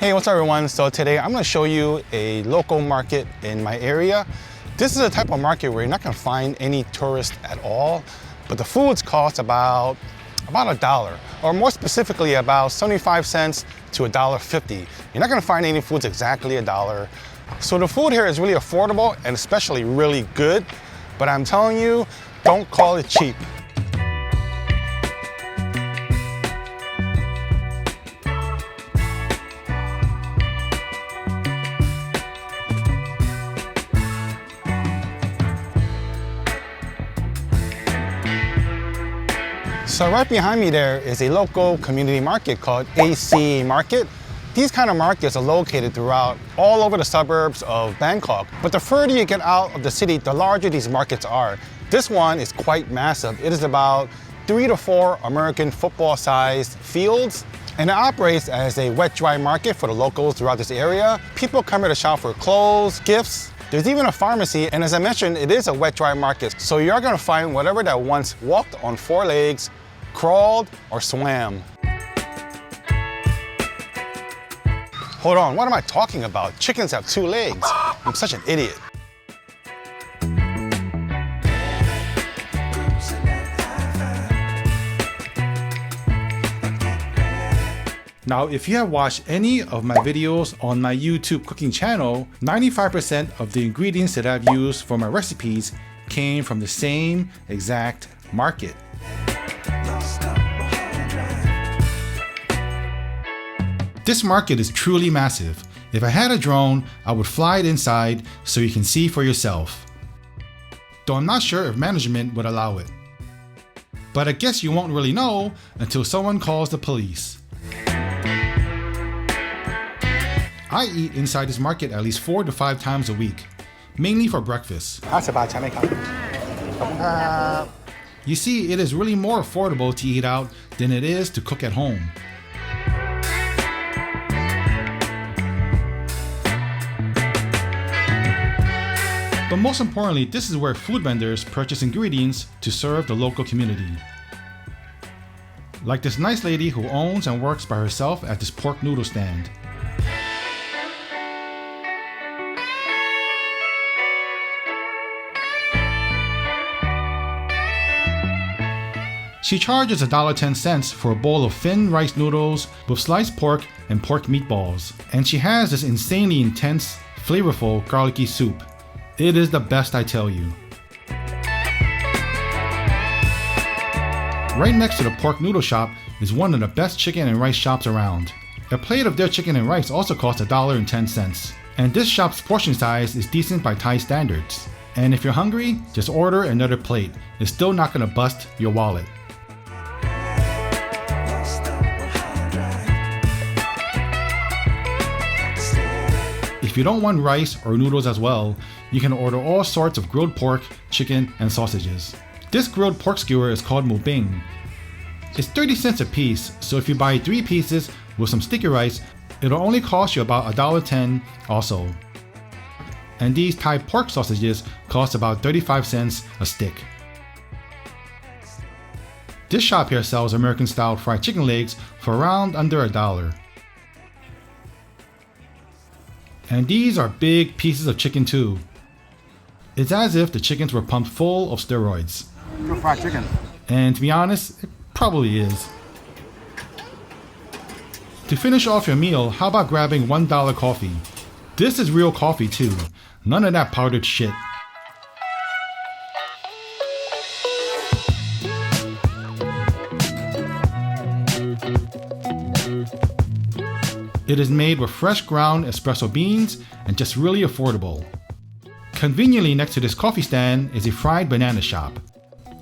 Hey, what's up everyone? So today I'm going to show you a local market in my area. This is a type of market where you're not going to find any tourists at all, but the foods cost about $1, or more specifically about 75 cents to $1.50. You're not going to find any foods exactly $1. So the food here is really affordable and especially really good, but I'm telling you, don't call it cheap. So right behind me there is a local community market called AC Market. These kind of markets are located throughout all over the suburbs of Bangkok. But the further you get out of the city, the larger these markets are. This one is quite massive. It is about 3 to 4 American football-sized fields. And it operates as a wet-dry market for the locals throughout this area. People come here to shop for clothes, gifts. There's even a pharmacy, and as I mentioned, it is a wet-dry market. So you're gonna find whatever that once walked on 4 legs, crawled, or swam. Hold on, what am I talking about? Chickens have 2 legs. I'm such an idiot. Now, if you have watched any of my videos on my YouTube cooking channel, 95% of the ingredients that I've used for my recipes came from the same exact market. This market is truly massive. If I had a drone, I would fly it inside so you can see for yourself. Though I'm not sure if management would allow it. But I guess you won't really know until someone calls the police. I eat inside this market at least 4 to 5 times a week, mainly for breakfast. You see, it is really more affordable to eat out than it is to cook at home. But most importantly, this is where food vendors purchase ingredients to serve the local community. Like this nice lady who owns and works by herself at this pork noodle stand. She charges $1.10 for a bowl of thin rice noodles with sliced pork and pork meatballs. And she has this insanely intense, flavorful garlicky soup. It is the best, I tell you. Right next to the pork noodle shop is one of the best chicken and rice shops around. A plate of their chicken and rice also costs $1.10. And this shop's portion size is decent by Thai standards. And if you're hungry, just order another plate. It's still not gonna bust your wallet. If you don't want rice or noodles as well, you can order all sorts of grilled pork, chicken, and sausages. This grilled pork skewer is called mubing. It's 30 cents a piece, so if you buy 3 pieces with some sticky rice, it'll only cost you about $1.10 also. And these Thai pork sausages cost about 35 cents a stick. This shop here sells American-style fried chicken legs for around under $1. And these are big pieces of chicken too. It's as if the chickens were pumped full of steroids. Good fried chicken. And to be honest, it probably is. To finish off your meal, how about grabbing $1 coffee? This is real coffee too. None of that powdered shit. It is made with fresh ground espresso beans and just really affordable. Conveniently next to this coffee stand is a fried banana shop.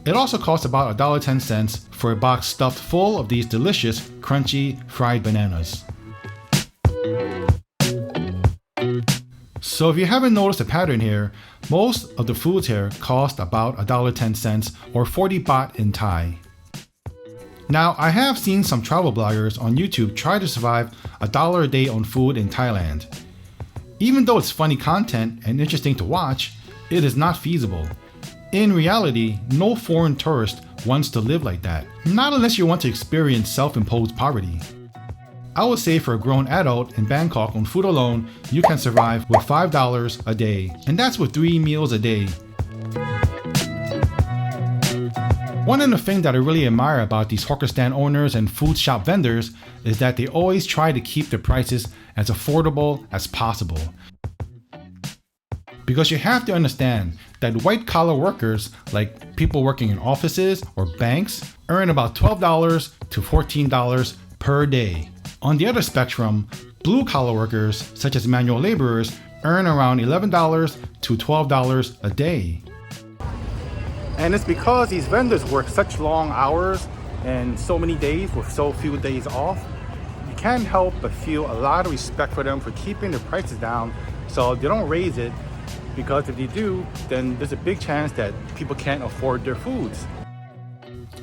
It also costs about $1.10 for a box stuffed full of these delicious, crunchy, fried bananas. So if you haven't noticed a pattern here, most of the foods here cost about $1.10 or 40 baht in Thai. Now, I have seen some travel bloggers on YouTube try to survive $1 a day on food in Thailand. Even though it's funny content and interesting to watch, it is not feasible. In reality, no foreign tourist wants to live like that, not unless you want to experience self-imposed poverty. I would say for a grown adult in Bangkok on food alone, you can survive with $5 a day. And that's with 3 meals a day. One of the things that I really admire about these hawker stand owners and food shop vendors is that they always try to keep their prices as affordable as possible. Because you have to understand that white collar workers, like people working in offices or banks, earn about $12 to $14 per day. On the other spectrum, blue collar workers, such as manual laborers, earn around $11 to $12 a day. And it's because these vendors work such long hours and so many days with so few days off, you can't help but feel a lot of respect for them for keeping their prices down so they don't raise it. Because if they do, then there's a big chance that people can't afford their foods.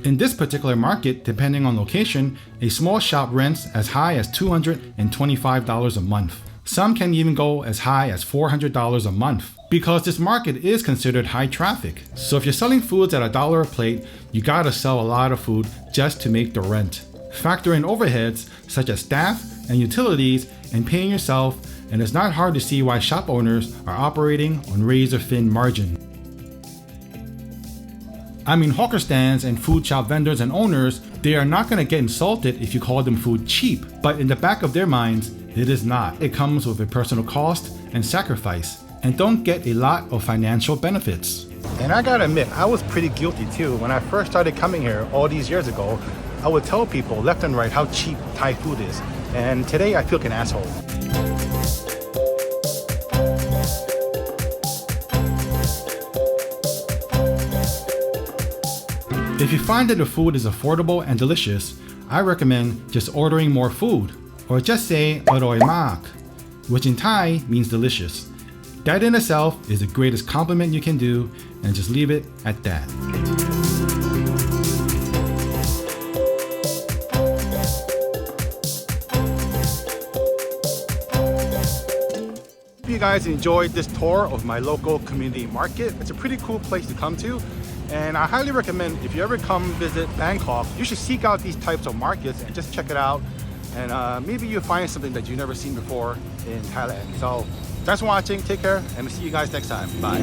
In this particular market, depending on location, a small shop rents as high as $225 a month. Some can even go as high as $400 a month. Because this market is considered high traffic. So if you're selling foods at $1 a plate, you gotta sell a lot of food just to make the rent. Factor in overheads such as staff and utilities and paying yourself, and it's not hard to see why shop owners are operating on razor-thin margin. I mean, hawker stands and food shop vendors and owners, they are not going to get insulted if you call them food cheap, but in the back of their minds, it is not. It comes with a personal cost and sacrifice, and don't get a lot of financial benefits. And I gotta admit, I was pretty guilty too. When I first started coming here all these years ago, I would tell people left and right how cheap Thai food is, and today I feel like an asshole. If you find that the food is affordable and delicious, I recommend just ordering more food, or just say "Aroi mak," which in Thai means delicious. That in itself is the greatest compliment you can do, and just leave it at that. Hope you guys enjoyed this tour of my local community market. It's a pretty cool place to come to. And I highly recommend if you ever come visit Bangkok, you should seek out these types of markets and just check it out. And maybe you'll find something that you've never seen before in Thailand. So thanks for watching, take care, and we'll see you guys next time. Bye.